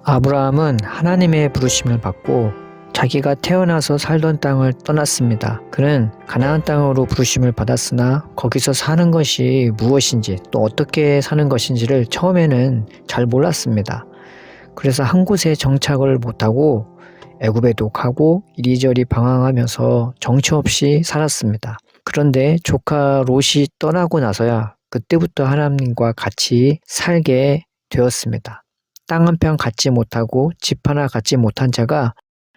아브라함은 하나님의 부르심을 받고 자기가 태어나서 살던 땅을 떠났습니다. 그는 가나안 땅으로 부르심을 받았으나 거기서 사는 것이 무엇인지 또 어떻게 사는 것인지를 처음에는 잘 몰랐습니다. 그래서 한 곳에 정착을 못하고 애굽에도 가고 이리저리 방황하면서 정처 없이 살았습니다. 그런데 조카 롯이 떠나고 나서야 그때부터 하나님과 같이 살게 되었습니다. 땅 한 편 갖지 못하고 집 하나 갖지 못한 자가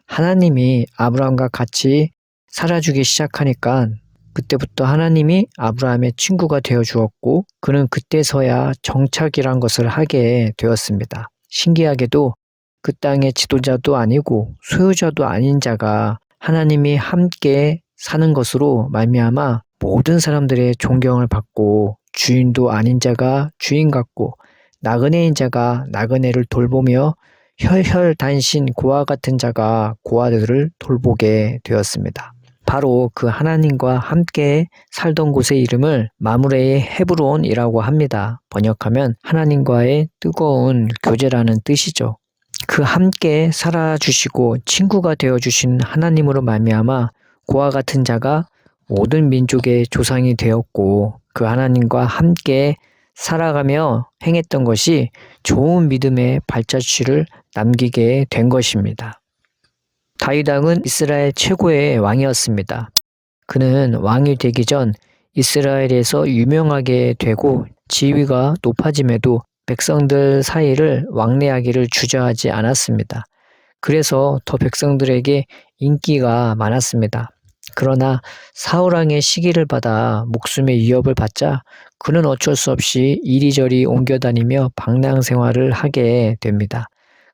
하나님이 아브라함과 같이 살아주기 시작하니까 그때부터 하나님이 아브라함의 친구가 되어 주었고 그는 그때서야 정착이란 것을 하게 되었습니다. 신기하게도 그 땅의 지도자도 아니고 소유자도 아닌 자가 하나님이 함께 사는 것으로 말미암아 모든 사람들의 존경을 받고 주인도 아닌 자가 주인 같고 나그네인 자가 나그네를 돌보며 혈혈단신 고아 같은 자가 고아들을 돌보게 되었습니다. 바로 그 하나님과 함께 살던 곳의 이름을 마므레의 헤브론이라고 합니다. 번역하면 하나님과의 뜨거운 교제라는 뜻이죠. 그 함께 살아주시고 친구가 되어주신 하나님으로 말미암아 고아 같은 자가 모든 민족의 조상이 되었고 그 하나님과 함께 살아가며 행했던 것이 좋은 믿음의 발자취를 남기게 된 것입니다. 다윗 왕은 이스라엘 최고의 왕이었습니다. 그는 왕이 되기 전 이스라엘에서 유명하게 되고 지위가 높아짐에도 백성들 사이를 왕래하기를 주저하지 않았습니다. 그래서 더 백성들에게 인기가 많았습니다. 그러나 사울왕의 시기를 받아 목숨의 위협을 받자 그는 어쩔 수 없이 이리저리 옮겨다니며 방랑 생활을 하게 됩니다.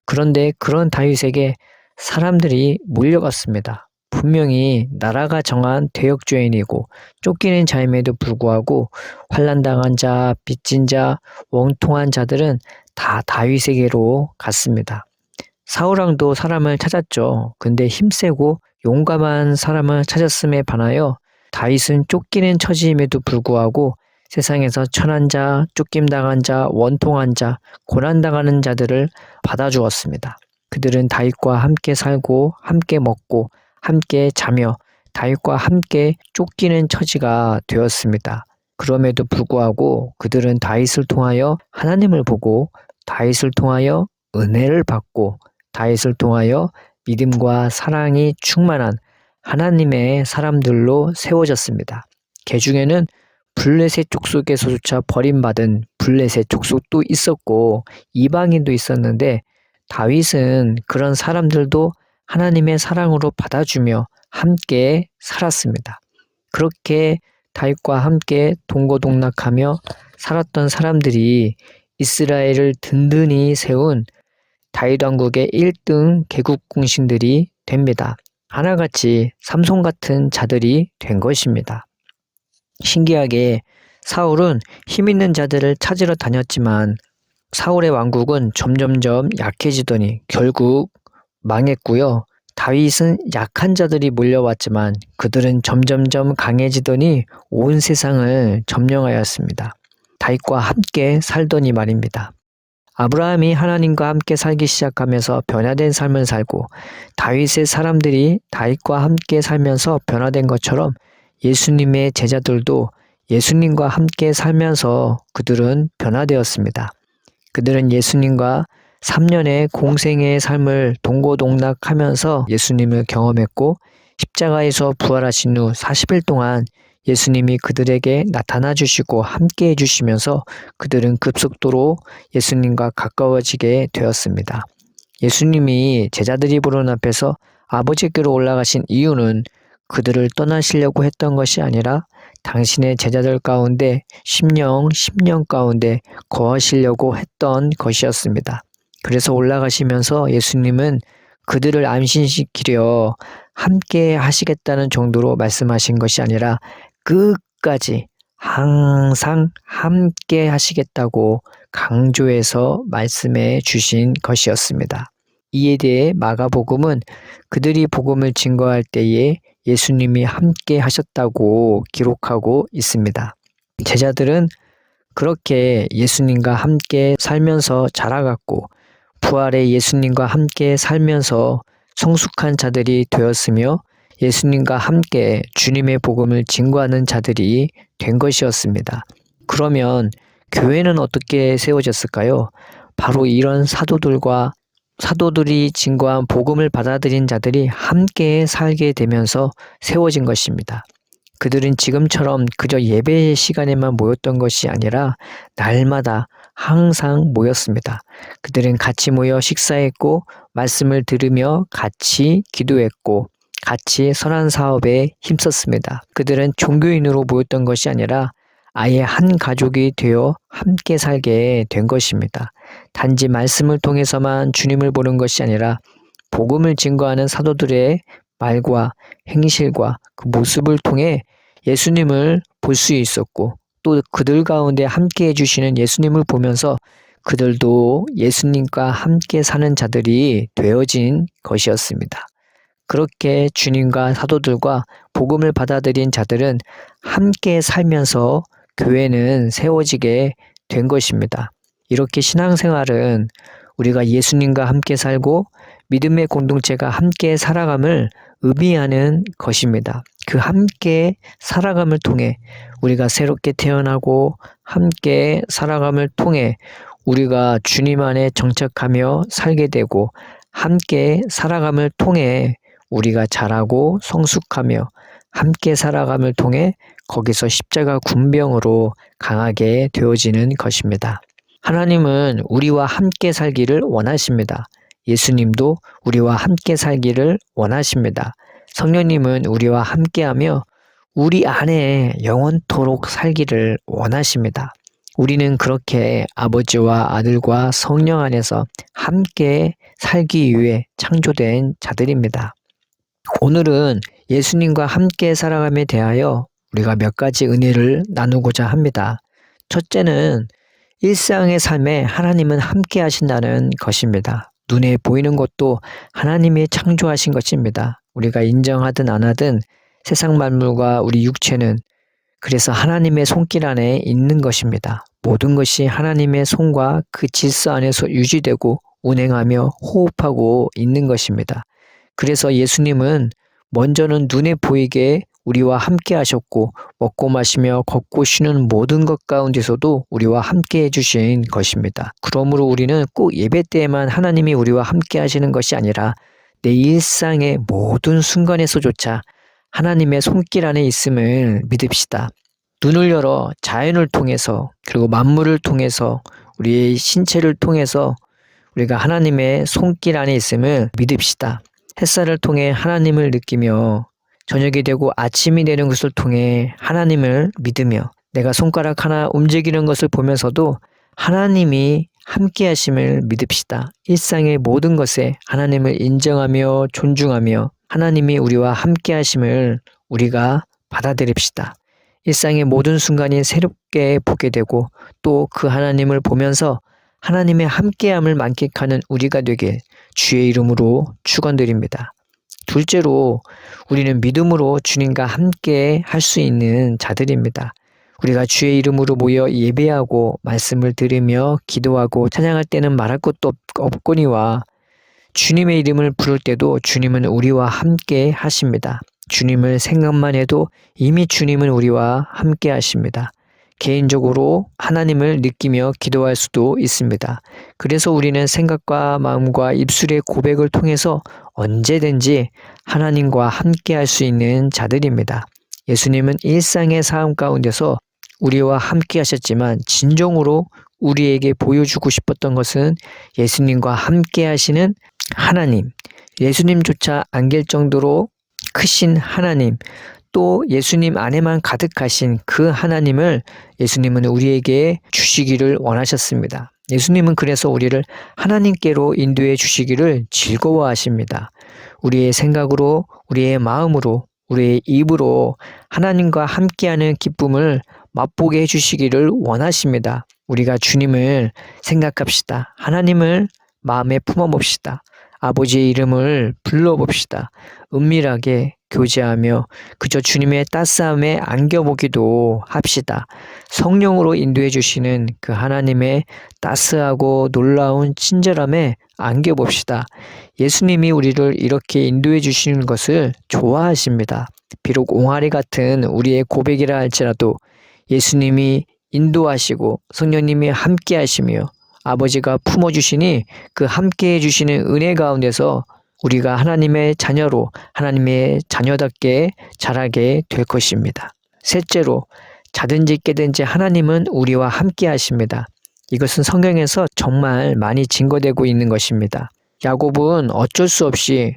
그런데 그런 다윗에게 사람들이 몰려갔습니다. 분명히 나라가 정한 대역죄인이고 쫓기는 자임에도 불구하고 환난당한 자, 빚진 자, 원통한 자들은 다 다윗에게로 갔습니다. 사울왕도 사람을 찾았죠. 근데 힘세고 용감한 사람을 찾았음에 반하여 다윗은 쫓기는 처지임에도 불구하고 세상에서 천한 자, 쫓김당한 자, 원통한 자, 고난당하는 자들을 받아주었습니다. 그들은 다윗과 함께 살고 함께 먹고 함께 자며 다윗과 함께 쫓기는 처지가 되었습니다. 그럼에도 불구하고 그들은 다윗을 통하여 하나님을 보고 다윗을 통하여 은혜를 받고 다윗을 통하여 믿음과 사랑이 충만한 하나님의 사람들로 세워졌습니다. 그 중에는 블레셋 족속에서조차 버림받은 블레셋 족속도 있었고 이방인도 있었는데 다윗은 그런 사람들도 하나님의 사랑으로 받아주며 함께 살았습니다. 그렇게 다윗과 함께 동고동락하며 살았던 사람들이 이스라엘을 든든히 세운 다윗 왕국의 1등 개국공신들이 됩니다. 하나같이 삼손 같은 자들이 된 것입니다. 신기하게 사울은 힘있는 자들을 찾으러 다녔지만 사울의 왕국은 점점점 약해지더니 결국 망했고요. 다윗은 약한 자들이 몰려왔지만 그들은 점점점 강해지더니 온 세상을 점령하였습니다. 다윗과 함께 살더니 말입니다. 아브라함이 하나님과 함께 살기 시작하면서 변화된 삶을 살고 다윗의 사람들이 다윗과 함께 살면서 변화된 것처럼 예수님의 제자들도 예수님과 함께 살면서 그들은 변화되었습니다. 그들은 예수님과 3년의 공생의 삶을 동고동락하면서 예수님을 경험했고 십자가에서 부활하신 후 40일 동안 예수님이 그들에게 나타나 주시고 함께 해주시면서 그들은 급속도로 예수님과 가까워지게 되었습니다. 예수님이 제자들이 보는 앞에서 아버지께로 올라가신 이유는 그들을 떠나시려고 했던 것이 아니라 당신의 제자들 가운데 심령 가운데 거하시려고 했던 것이었습니다. 그래서 올라가시면서 예수님은 그들을 안심시키려 함께 하시겠다는 정도로 말씀하신 것이 아니라 끝까지 항상 함께 하시겠다고 강조해서 말씀해 주신 것이었습니다. 이에 대해 마가복음은 그들이 복음을 증거할 때에 예수님이 함께 하셨다고 기록하고 있습니다. 제자들은 그렇게 예수님과 함께 살면서 자라갔고 부활의 예수님과 함께 살면서 성숙한 자들이 되었으며 예수님과 함께 주님의 복음을 증거하는 자들이 된 것이었습니다. 그러면 교회는 어떻게 세워졌을까요? 바로 이런 사도들이 증거한 복음을 받아들인 자들이 함께 살게 되면서 세워진 것입니다. 그들은 지금처럼 그저 예배 시간에만 모였던 것이 아니라 날마다 항상 모였습니다. 그들은 같이 모여 식사했고 말씀을 들으며 같이 기도했고 같이 선한 사업에 힘썼습니다. 그들은 종교인으로 모였던 것이 아니라 아예 한 가족이 되어 함께 살게 된 것입니다. 단지 말씀을 통해서만 주님을 보는 것이 아니라 복음을 증거하는 사도들의 말과 행실과 그 모습을 통해 예수님을 볼 수 있었고 또 그들 가운데 함께 해주시는 예수님을 보면서 그들도 예수님과 함께 사는 자들이 되어진 것이었습니다. 그렇게 주님과 사도들과 복음을 받아들인 자들은 함께 살면서 교회는 세워지게 된 것입니다. 이렇게 신앙생활은 우리가 예수님과 함께 살고 믿음의 공동체가 함께 살아감을 의미하는 것입니다. 그 함께 살아감을 통해 우리가 새롭게 태어나고 함께 살아감을 통해 우리가 주님 안에 정착하며 살게 되고 함께 살아감을 통해 우리가 자라고 성숙하며 함께 살아감을 통해 거기서 십자가 군병으로 강하게 되어지는 것입니다. 하나님은 우리와 함께 살기를 원하십니다. 예수님도 우리와 함께 살기를 원하십니다. 성령님은 우리와 함께하며 우리 안에 영원토록 살기를 원하십니다. 우리는 그렇게 아버지와 아들과 성령 안에서 함께 살기 위해 창조된 자들입니다. 오늘은 예수님과 함께 살아감에 대하여 우리가 몇 가지 은혜를 나누고자 합니다. 첫째는 일상의 삶에 하나님은 함께 하신다는 것입니다. 눈에 보이는 것도 하나님이 창조하신 것입니다. 우리가 인정하든 안 하든 세상 만물과 우리 육체는 그래서 하나님의 손길 안에 있는 것입니다. 모든 것이 하나님의 손과 그 질서 안에서 유지되고 운행하며 호흡하고 있는 것입니다. 그래서 예수님은 먼저는 눈에 보이게 우리와 함께 하셨고 먹고 마시며 걷고 쉬는 모든 것 가운데서도 우리와 함께 해주신 것입니다. 그러므로 우리는 꼭 예배 때에만 하나님이 우리와 함께 하시는 것이 아니라 내 일상의 모든 순간에서조차 하나님의 손길 안에 있음을 믿읍시다. 눈을 열어 자연을 통해서 그리고 만물을 통해서 우리의 신체를 통해서 우리가 하나님의 손길 안에 있음을 믿읍시다. 햇살을 통해 하나님을 느끼며 저녁이 되고 아침이 되는 것을 통해 하나님을 믿으며 내가 손가락 하나 움직이는 것을 보면서도 하나님이 함께 하심을 믿읍시다. 일상의 모든 것에 하나님을 인정하며 존중하며 하나님이 우리와 함께 하심을 우리가 받아들입시다. 일상의 모든 순간이 새롭게 보게 되고 또 그 하나님을 보면서 하나님의 함께함을 만끽하는 우리가 되길 주의 이름으로 축원드립니다. 둘째로 우리는 믿음으로 주님과 함께 할 수 있는 자들입니다. 우리가 주의 이름으로 모여 예배하고 말씀을 들으며 기도하고 찬양할 때는 말할 것도 없거니와 주님의 이름을 부를 때도 주님은 우리와 함께 하십니다. 주님을 생각만 해도 이미 주님은 우리와 함께 하십니다. 개인적으로 하나님을 느끼며 기도할 수도 있습니다. 그래서 우리는 생각과 마음과 입술의 고백을 통해서 언제든지 하나님과 함께 할 수 있는 자들입니다. 예수님은 일상의 삶 가운데서 우리와 함께 하셨지만 진정으로 우리에게 보여주고 싶었던 것은 예수님과 함께 하시는 하나님, 예수님조차 안길 정도로 크신 하나님, 또 예수님 안에만 가득하신 그 하나님을 예수님은 우리에게 주시기를 원하셨습니다. 예수님은 그래서 우리를 하나님께로 인도해 주시기를 즐거워하십니다. 우리의 생각으로, 우리의 마음으로, 우리의 입으로 하나님과 함께하는 기쁨을 맛보게 해주시기를 원하십니다. 우리가 주님을 생각합시다. 하나님을 마음에 품어봅시다. 아버지의 이름을 불러봅시다. 은밀하게 교제하며 그저 주님의 따스함에 안겨보기도 합시다. 성령으로 인도해 주시는 그 하나님의 따스하고 놀라운 친절함에 안겨봅시다. 예수님이 우리를 이렇게 인도해 주시는 것을 좋아하십니다. 비록 옹알이 같은 우리의 고백이라 할지라도 예수님이 인도하시고 성령님이 함께 하시며 아버지가 품어주시니 그 함께 해주시는 은혜 가운데서 우리가 하나님의 자녀로 하나님의 자녀답게 자라게 될 것입니다. 셋째로, 자든지 깨든지 하나님은 우리와 함께 하십니다. 이것은 성경에서 정말 많이 증거되고 있는 것입니다. 야곱은 어쩔 수 없이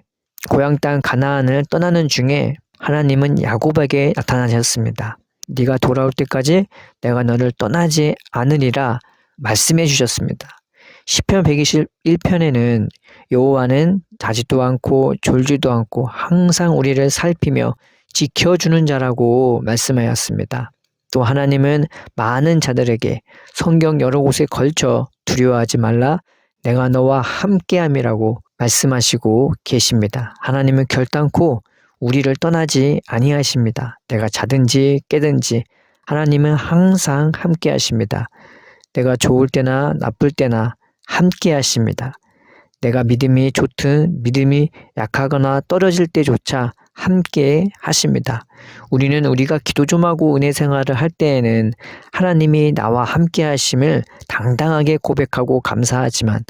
고향 땅 가나안을 떠나는 중에 하나님은 야곱에게 나타나셨습니다. 네가 돌아올 때까지 내가 너를 떠나지 않으리라 말씀해 주셨습니다. 시편 121편에는 여호와는 자지도 않고 졸지도 않고 항상 우리를 살피며 지켜주는 자라고 말씀하였습니다. 또 하나님은 많은 자들에게 성경 여러 곳에 걸쳐 두려워하지 말라 내가 너와 함께함이라고 말씀하시고 계십니다. 하나님은 결단코 우리를 떠나지 아니하십니다. 내가 자든지 깨든지 하나님은 항상 함께 하십니다. 내가 좋을 때나 나쁠 때나 함께 하십니다. 내가 믿음이 좋든 믿음이 약하거나 떨어질 때조차 함께 하십니다. 우리는 우리가 기도 좀 하고 은혜 생활을 할 때에는 하나님이 나와 함께 하심을 당당하게 고백하고 감사하지만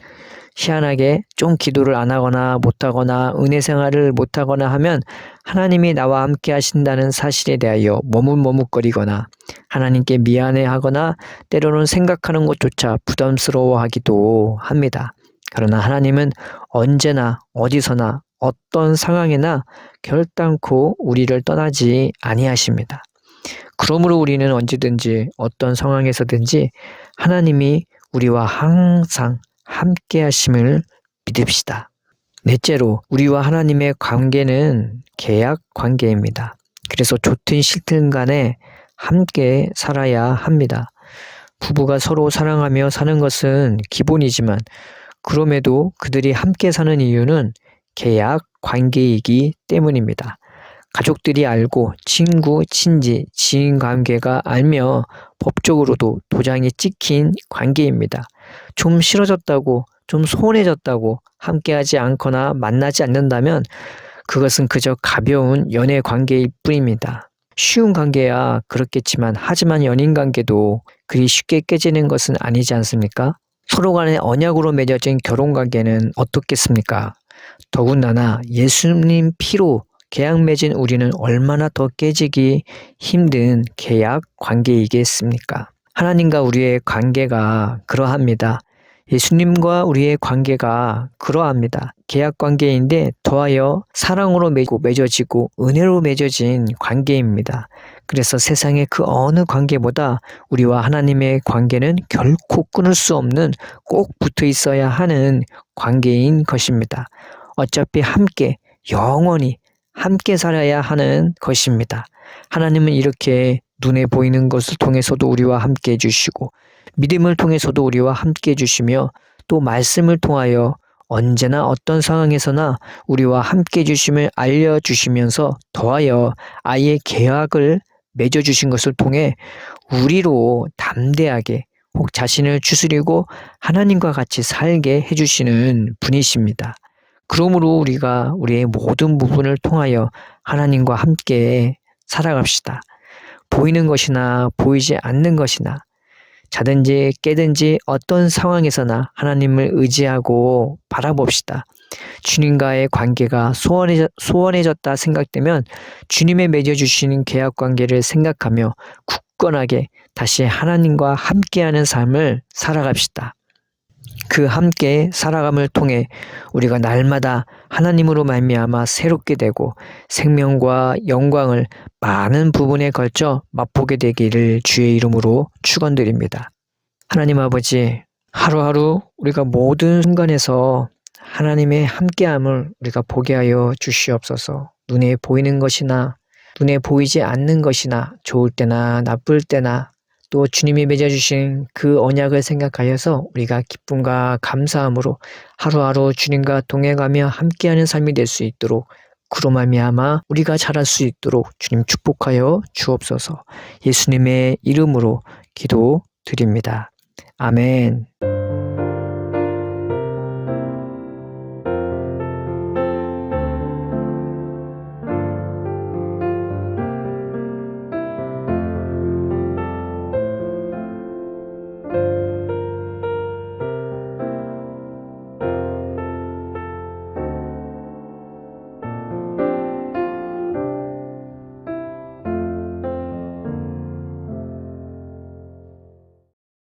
희한하게 좀 기도를 안 하거나 못하거나 은혜 생활을 못하거나 하면 하나님이 나와 함께 하신다는 사실에 대하여 머뭇머뭇거리거나 하나님께 미안해하거나 때로는 생각하는 것조차 부담스러워하기도 합니다. 그러나 하나님은 언제나 어디서나 어떤 상황에나 결단코 우리를 떠나지 아니하십니다. 그러므로 우리는 언제든지 어떤 상황에서든지 하나님이 우리와 항상 함께 하심을 믿읍시다. 넷째로, 우리와 하나님의 관계는 계약 관계입니다. 그래서 좋든 싫든 간에 함께 살아야 합니다. 부부가 서로 사랑하며 사는 것은 기본이지만 그럼에도 그들이 함께 사는 이유는 계약 관계이기 때문입니다. 가족들이 알고 친구, 친지, 지인 관계가 알며 법적으로도 도장이 찍힌 관계입니다. 좀 싫어졌다고, 좀 소원해졌다고 함께하지 않거나 만나지 않는다면 그것은 그저 가벼운 연애 관계일 뿐입니다. 쉬운 관계야 그렇겠지만 하지만 연인 관계도 그리 쉽게 깨지는 것은 아니지 않습니까? 서로 간에 언약으로 맺어진 결혼 관계는 어떻겠습니까? 더군다나 예수님 피로 계약 맺은 우리는 얼마나 더 깨지기 힘든 계약 관계이겠습니까? 하나님과 우리의 관계가 그러합니다. 예수님과 우리의 관계가 그러합니다. 계약 관계인데 더하여 사랑으로 맺어지고 은혜로 맺어진 관계입니다. 그래서 세상의 그 어느 관계보다 우리와 하나님의 관계는 결코 끊을 수 없는 꼭 붙어 있어야 하는 관계인 것입니다. 어차피 함께 영원히 함께 살아야 하는 것입니다. 하나님은 이렇게 눈에 보이는 것을 통해서도 우리와 함께 해주시고 믿음을 통해서도 우리와 함께 해주시며 또 말씀을 통하여 언제나 어떤 상황에서나 우리와 함께 해주심을 알려주시면서 더하여 아예 계약을 맺어주신 것을 통해 우리로 담대하게 혹 자신을 추스리고 하나님과 같이 살게 해주시는 분이십니다. 그러므로 우리가 우리의 모든 부분을 통하여 하나님과 함께 살아갑시다. 보이는 것이나 보이지 않는 것이나 자든지 깨든지 어떤 상황에서나 하나님을 의지하고 바라봅시다. 주님과의 관계가 소원해졌다 생각되면 주님의 맺어주시는 계약 관계를 생각하며 굳건하게 다시 하나님과 함께하는 삶을 살아갑시다. 그 함께 살아감을 통해 우리가 날마다 하나님으로 말미암아 새롭게 되고 생명과 영광을 많은 부분에 걸쳐 맛보게 되기를 주의 이름으로 축원드립니다. 하나님 아버지, 하루하루 우리가 모든 순간에서 하나님의 함께함을 우리가 보게 하여 주시옵소서. 눈에 보이는 것이나 눈에 보이지 않는 것이나 좋을 때나 나쁠 때나 또 주님이 맺어주신 그 언약을 생각하여서 우리가 기쁨과 감사함으로 하루하루 주님과 동행하며 함께하는 삶이 될 수 있도록 그로 말미암아 우리가 자랄 수 있도록 주님 축복하여 주옵소서. 예수님의 이름으로 기도드립니다. 아멘.